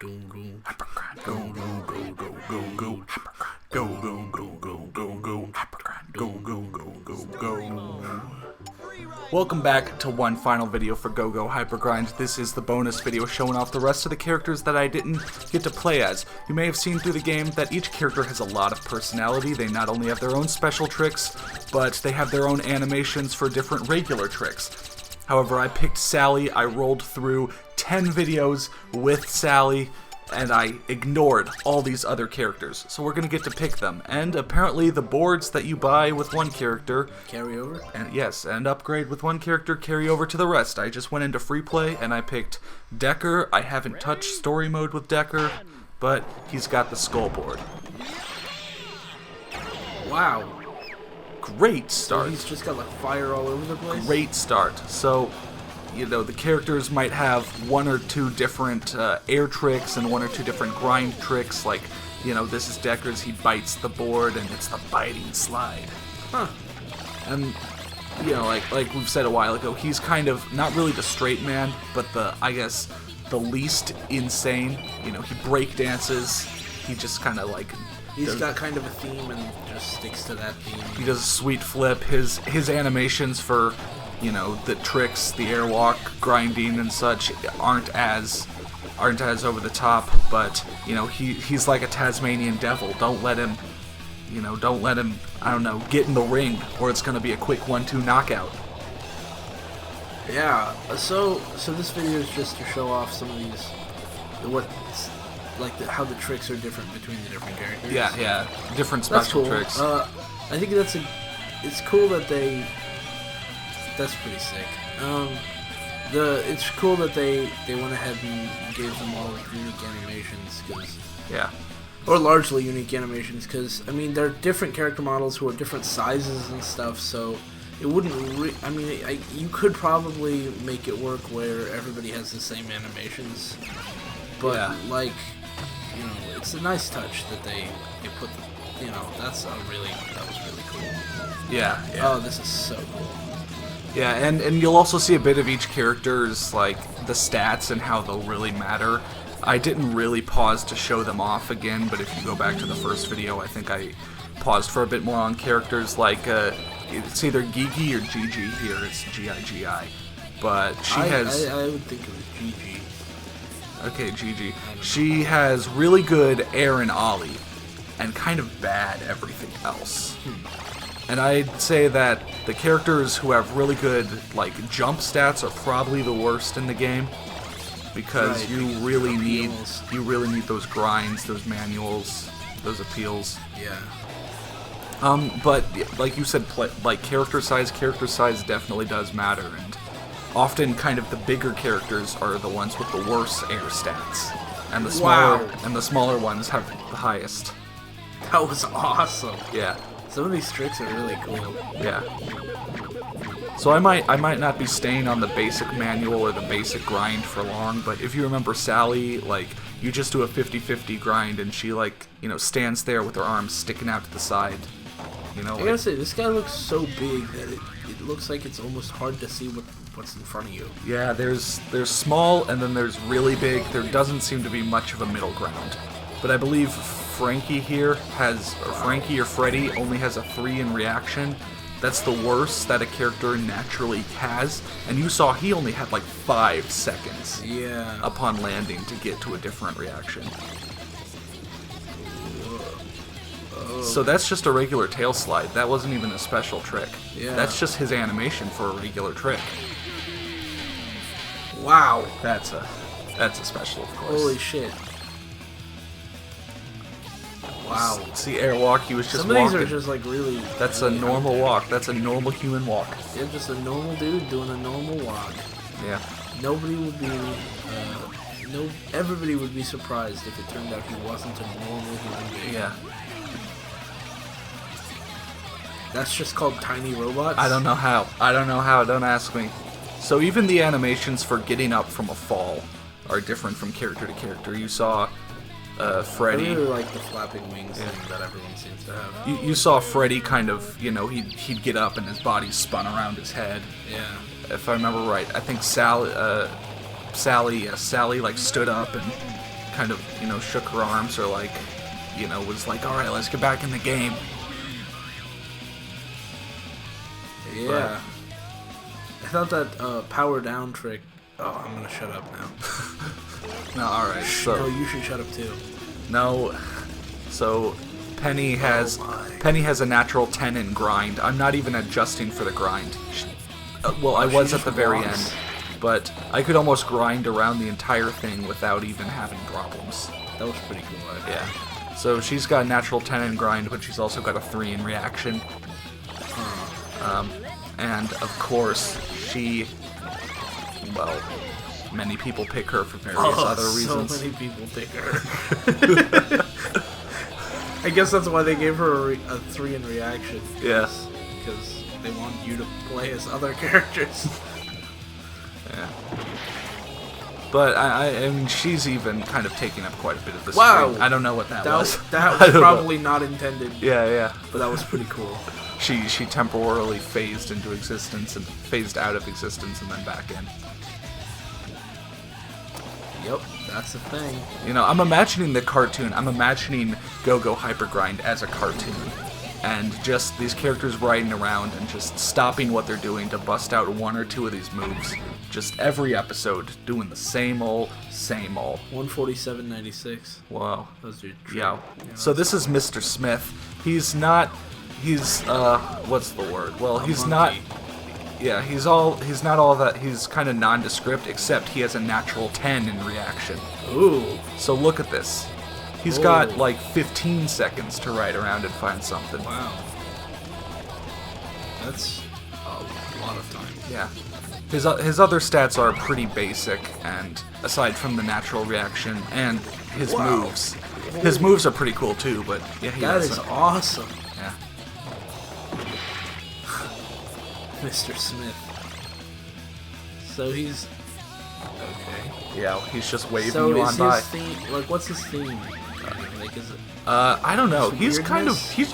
Hypergrind, go, go, go, go, go, go, Hypergrind, go, go, go, go, go, go, Hypergrind, go, go, go, go, go. Welcome back to one final video for Go Hypergrind. This is the bonus video showing off the rest of the characters that I didn't get to play as. You may have seen through the game that each character has a lot of personality. They not only have their own special tricks, but they have their own animations for different regular tricks. However, I picked Sally. I rolled through 10 videos with Sally, and I ignored all these other characters. So we're going to get to pick them. And apparently the boards that you buy with one character carry over? And yes, and upgrade with one character carry over to the rest. I just went into free play and I picked Decker. I haven't touched story mode with Decker, but he's got the skull board. Wow. Great start. So he's just got like fire all over the place? Great start. So, you know, the characters might have one or two different air tricks and one or two different grind tricks. Like, you know, this is Decker's, he bites the board and it's the biting slide. Huh. And, you know, like we've said a while ago, he's kind of not really the straight man, but I guess the least insane. You know, he break dances. He just kind of like... He's got kind of a theme and just sticks to that theme. He does a sweet flip. His animations for, you know, the tricks, the airwalk, grinding and such aren't as over the top, but, you know, he's like a Tasmanian devil. Don't let him, I don't know, get in the ring, or it's going to be a quick 1-2 knockout. Yeah, so this video is just to show off some of these, how the tricks are different between the different characters. Yeah, different special tricks. I think it's cool that that's pretty sick. It's cool that they went ahead and gave them all unique animations, or largely unique animations, because I mean they're different character models who are different sizes and stuff, so it wouldn't. You could probably make it work where everybody has the same animations, but you know, it's a nice touch that they put. You know, that was really cool. Yeah. Oh, this is so cool. Yeah, and you'll also see a bit of each character's, like, the stats and how they'll really matter. I didn't really pause to show them off again, but if you go back to the first video, I think I paused for a bit more on characters like, it's either Gigi or Gigi here, it's G-I-G-I. But she has... I would think it was Gigi. Okay, Gigi. She has really good air and ollie, and kind of bad everything else. And I'd say that the characters who have really good, like, jump stats are probably the worst in the game, because you really need those grinds, those manuals, those appeals. Yeah. But like you said, character size definitely does matter, and often kind of the bigger characters are the ones with the worst air stats, and the smaller ones have the highest. That was awesome. Yeah. Some of these tricks are really cool. Yeah. So I might not be staying on the basic manual or the basic grind for long, but if you remember Sally, like, you just do a 50-50 grind and she, like, you know, stands there with her arms sticking out to the side. You know, I gotta say, this guy looks so big that it looks like it's almost hard to see what's in front of you. Yeah, there's small and then there's really big. There doesn't seem to be much of a middle ground. But I believe Frankie here Frankie or Freddy only has a 3 in reaction. That's the worst that a character naturally has. And you saw he only had like 5 seconds upon landing to get to a different reaction. So that's just a regular tail slide. That wasn't even a special trick. Yeah. That's just his animation for a regular trick. Wow. That's a special, of course. Holy shit. Wow. See, airwalk, he was just walking. walking. Some of these are just like really... That's really a normal walk. That's a normal human walk. Yeah, just a normal dude doing a normal walk. Yeah. Nobody would be... everybody would be surprised if it turned out he wasn't a normal human being. Yeah. That's just called tiny robots? I don't know how. Don't ask me. So even the animations for getting up from a fall are different from character to character. You saw Freddy. I really like the flapping wings thing that everyone seems to have. You saw Freddy kind of, you know, he'd get up and his body spun around his head. Yeah. If I remember right, I think Sally like stood up and kind of, you know, shook her arms or like, you know, was like, all right, let's get back in the game. Yeah. I thought that power down trick. Oh, I'm gonna shut up now. No, all right. So no, you should shut up too. no. So Penny has a natural 10 in grind. I'm not even adjusting for the grind. Well, I was at the very end, but I could almost grind around the entire thing without even having problems. That was pretty cool. Yeah. So she's got a natural 10 in grind, but she's also got a 3 in reaction. And of course, she, well, many people pick her for various other reasons. So many people pick her. I guess that's why they gave her a 3 in reaction. Yes. Because they want you to play as other characters. Yeah. But I mean, she's even kind of taking up quite a bit of the screen. I don't know what that was. That was probably not intended. Yeah. But that was pretty cool. She temporarily phased into existence and phased out of existence and then back in. Yep, that's the thing. You know, I'm imagining the cartoon. I'm imagining Go-Go Hypergrind as a cartoon. And just these characters riding around and just stopping what they're doing to bust out 1 or 2 of these moves. Just every episode doing the same old. 147.96. Wow. Those are Yeah. So this is Mr. Smith. He's not... He's, what's the word? Well, he's not... Yeah, he's not all that... He's kind of nondescript, except he has a natural 10 in reaction. Ooh. So look at this. He's got, like, 15 seconds to ride around and find something. Wow. That's a lot of time. Yeah. His other stats are pretty basic, and aside from the natural reaction and his moves. His moves are pretty cool, too, but yeah, that is awesome. Yeah. Mr. Smith. So he's... Okay. Yeah, he's just waving so you on by. Theme, like, what's his theme? Like, is it... I don't know. He's weirdness? kind of... he's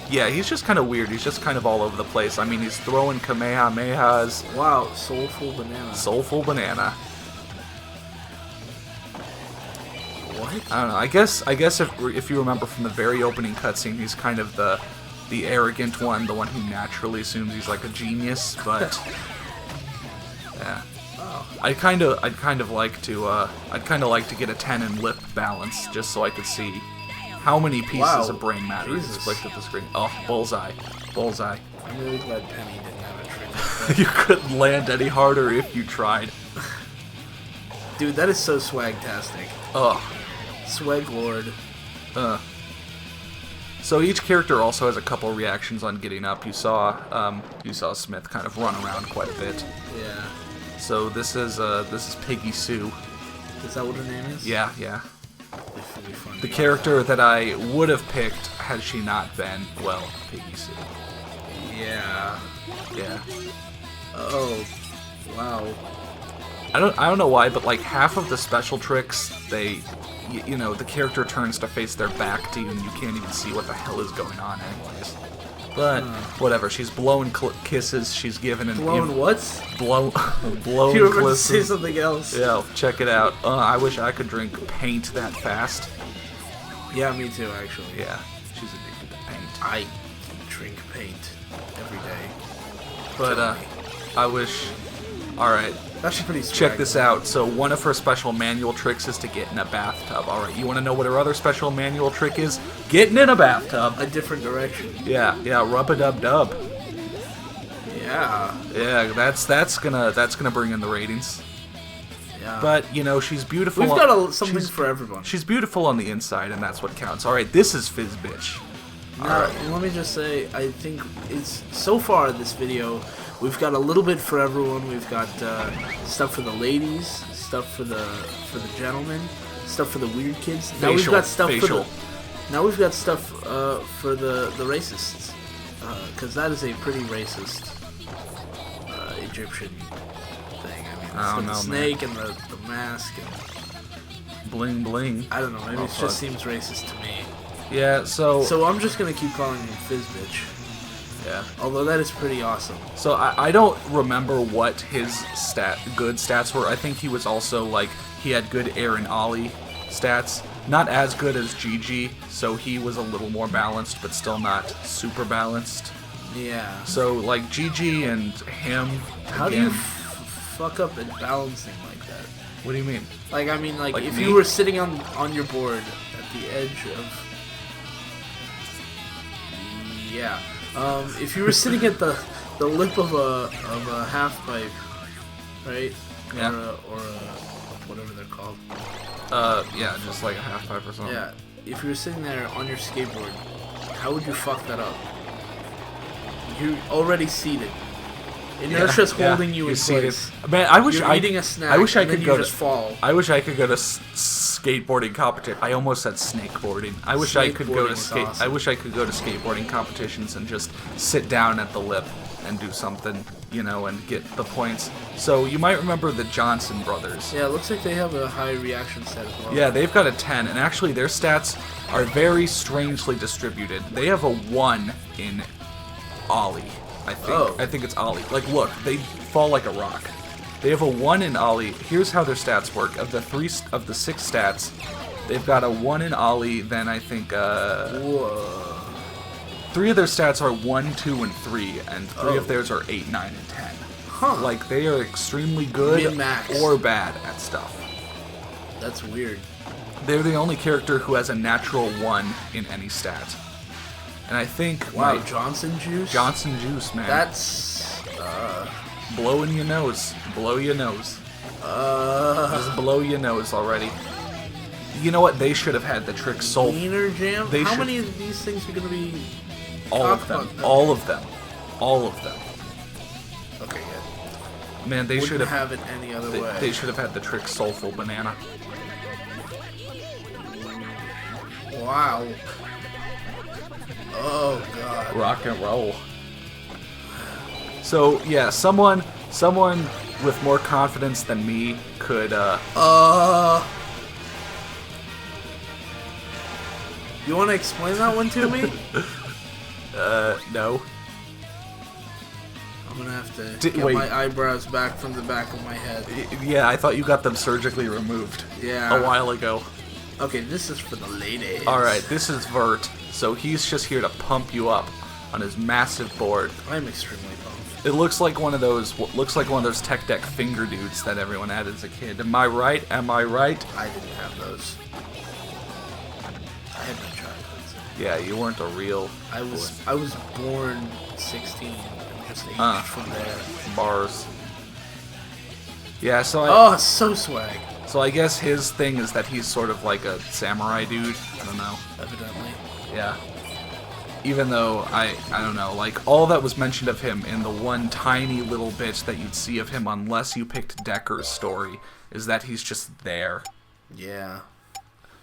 just kind of weird. He's just kind of all over the place. I mean, he's throwing Kamehamehas. Wow, soulful banana. Soulful banana. What? I don't know. I guess if you remember from the very opening cutscene, he's kind of the arrogant one, the one who naturally assumes he's like a genius, but yeah. I'd kind of like to get a 10 in lip balance just so I could see how many pieces of brain matter is flicked at the screen. Oh, bullseye. Bullseye. I'm really glad Penny didn't have a trick. You couldn't land any harder if you tried. Dude, that is so swagtastic. Ugh. Swag Lord. So each character also has a couple reactions on getting up. You saw Smith kind of run around quite a bit. Yeah. So this is Piggy Sue. Is that what her name is? Yeah. Funny. The character that I would have picked had she not been, well, Piggy Sue. Yeah. Yeah. Oh, wow. I don't know why, but like half of the special tricks, you know, the character turns to face their back to you and you can't even see what the hell is going on anyways. But whatever, she's blowing kisses, she's giving... Blowing what? Blowing You were going to kisses. say something else. Yeah, check it out. I wish I could drink paint that fast. Yeah, me too, actually. Yeah, she's addicted to paint. I drink paint every day. But, I wish... Alright, That's pretty check this out. So one of her special manual tricks is to get in a bathtub. Alright, you want to know what her other special manual trick is? Getting in a bathtub. A different direction. Yeah, rub-a-dub-dub. Yeah. Yeah, that's gonna bring in the ratings. Yeah. But, you know, she's beautiful. We've got something for everyone. She's beautiful on the inside, and that's what counts. Alright, this is Fizz Bitch. Now, let me just say, I think it's so far this video, we've got a little bit for everyone. We've got stuff for the ladies, stuff for the gentlemen, stuff for the weird kids. Now we've got stuff for the racists, because that is a pretty racist Egyptian thing. I mean, the snake and the mask and bling bling. I don't know. Maybe it just seems racist to me. Yeah, so I'm just gonna keep calling him Fizz Bitch. Yeah. Although that is pretty awesome. So I don't remember what his good stats were. I think he was also like he had good air and ollie stats. not as good as Gigi, so he was a little more balanced, but still not super balanced. Yeah. So, like, Gigi and him, How do you fuck up in balancing like that? What do you mean? Like, I mean, like if me? you were sitting on your board at the edge of... Yeah. If you were sitting at the lip of a half pipe, right? Yeah. Or whatever they're called. Yeah, just like a half pipe or something. Yeah. If you were sitting there on your skateboard, how would you fuck that up? You're already seated. Inertia's holding you in place. Man, I wish You're eating a snack. I wish I and could then go you just fall. I wish I could go to skateboarding competition. I almost said snakeboarding. I wish I could go to Awesome. I wish I could go to skateboarding competitions and just sit down at the lip and do something, you know, and get the points. So you might remember the Johnson brothers. Yeah, it looks like they have a high reaction stat as well. Yeah, they've got a 10, and actually their stats are very strangely distributed. They have a 1 in Ollie, I think. Oh. I think it's Ollie. Like, look, they fall like a rock. They have a 1 in Ollie. Here's how their stats work. Of the 6 stats, they've got a 1 in Ollie, then I think, Whoa. 3 of their stats are 1, 2, and 3, and 3 of theirs are 8, 9, and 10. Huh. Like, they are extremely good Min-max. or bad at stuff. That's weird. They're the only character who has a natural 1 in any stat. And I think... Wow, Johnson juice? Johnson juice, man. That's... Blowing your nose. Blow your nose. Just blow your nose already. You know what? They should have had the trick soul. Wiener jam? They How should- many of these things are going to be... All of them. about them? All of them. All of them. Okay, yeah. Man, they should Wouldn't have... have it any other way. They should have had the trick soulful banana. Wow. Oh, God. Rock and roll. So, yeah, someone with more confidence than me could, You want to explain that one to me? no. I'm going to have to get wait. my eyebrows back from the back of my head. Yeah, I thought you got them surgically removed. Yeah. A while ago. Okay, this is for the ladies. Alright, this is Vert. So he's just here to pump you up on his massive board. I'm extremely pumped. It looks like one of those tech deck finger dudes that everyone had as a kid. Am I right? Am I right? I didn't have those. I had no childhood. Yeah, you weren't a real I was born 16 and just aged from there. bars. Yeah, so Oh, so swag. So I guess his thing is that he's sort of like a samurai dude. I don't know. Evidently. Yeah. Even though, I don't know, like, all that was mentioned of him in the one tiny little bit that you'd see of him unless you picked Decker's story is that he's just there. Yeah.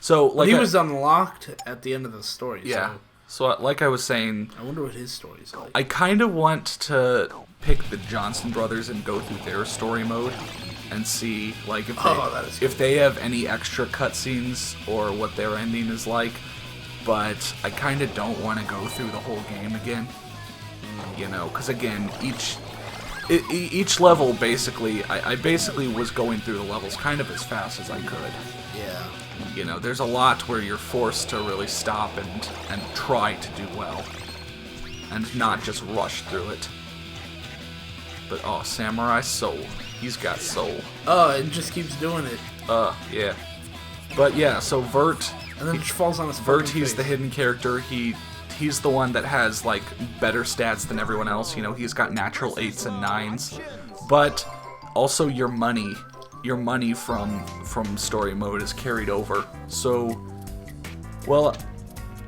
So, like... he was unlocked at the end of the story. Yeah. So, like I was saying... I wonder what his story's like. I kind of want to pick the Johnson brothers and go through their story mode and see, like, if they have any extra cutscenes or what their ending is like. But I kind of don't want to go through the whole game again, you know, because again, each level basically, I basically was going through the levels kind of as fast as I could. Yeah. You know, there's a lot where you're forced to really stop and try to do well, and not just rush through it. But oh, Samurai Soul, he's got soul. Oh, it just keeps doing it. Yeah. But yeah, so Vert. And then it just falls on his Vert, fucking he's face. the hidden character. He's the one that has, like, better stats than everyone else. You know, he's got natural 8s and 9s. But also your money from story mode is carried over. So, well,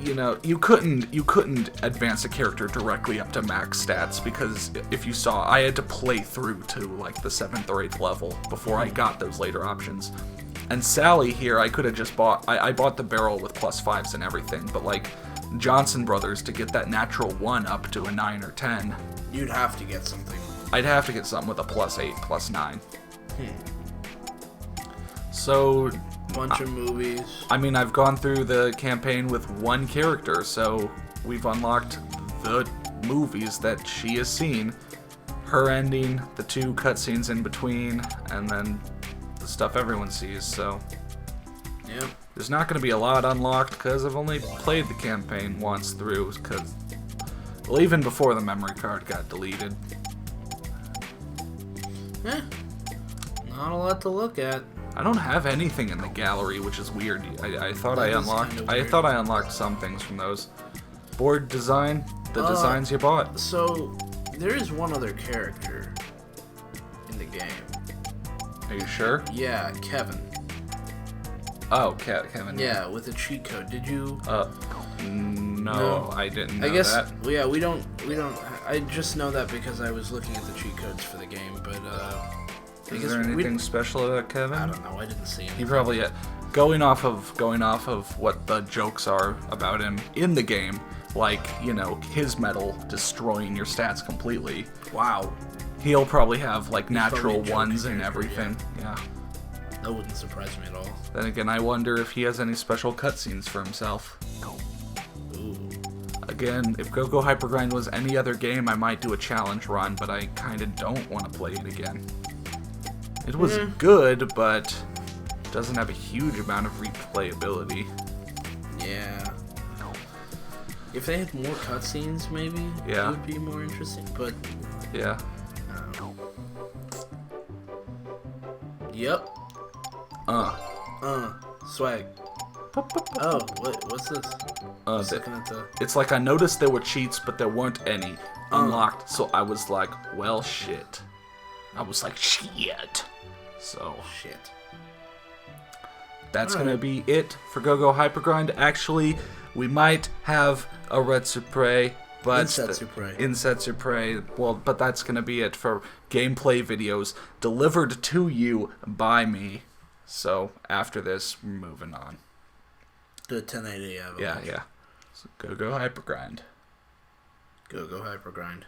you know, you couldn't advance a character directly up to max stats because if you saw, I had to play through to, like, the 7th or 8th level before I got those later options. And Sally here, I could have just bought... I bought the barrel with +5s and everything, but, like, Johnson Brothers, to get that natural 1 up to a 9 or 10... You'd have to get something. I'd have to get something with a +8, +9. So... Bunch of movies. I mean, I've gone through the campaign with one character, so we've unlocked the movies that she has seen. Her ending, the 2 cutscenes in between, and then... stuff everyone sees, so yeah. There's not going to be a lot unlocked because I've only played the campaign once through. Because, well, even before the memory card got deleted. Not a lot to look at. I don't have anything in the gallery, which is weird. I thought That I is unlocked. kinda I weird. thought I unlocked some things from those. Board design, the designs you bought. So there is one other character in the game. Are you sure? Yeah, Kevin. Oh, Kevin. Yeah, with a cheat code. Did you? No, I didn't know I guess. that. Yeah, we don't. I just know that because I was looking at the cheat codes for the game. But I Is guess there anything special about Kevin? I don't know. I didn't see anything. He probably going off of what the jokes are about him in the game, like, you know, his metal destroying your stats completely. Wow. He'll probably have like probably natural a joke ones and character, everything. Yeah. That wouldn't surprise me at all. Then again, I wonder if he has any special cutscenes for himself. Ooh. Again, if Go-Go Hypergrind was any other game, I might do a challenge run, but I kind of don't want to play it again. It was good, but doesn't have a huge amount of replayability. Yeah. If they had more cutscenes, maybe it would be more interesting. But Yeah. Yep. Swag. Oh, what's this? Just looking at the... It's like I noticed there were cheats, but there weren't any unlocked, so I was like, well, shit. I was like, shit. So, Shit. that's gonna be it for Go-Go Hypergrind. Actually, we might have a Red Supre, but... Inset Supre. Well, but that's gonna be it for gameplay videos delivered to you by me. So, after this, we're moving on. The 1080 avalanche. Yeah. So Go-Go Hypergrind. Go Hypergrind.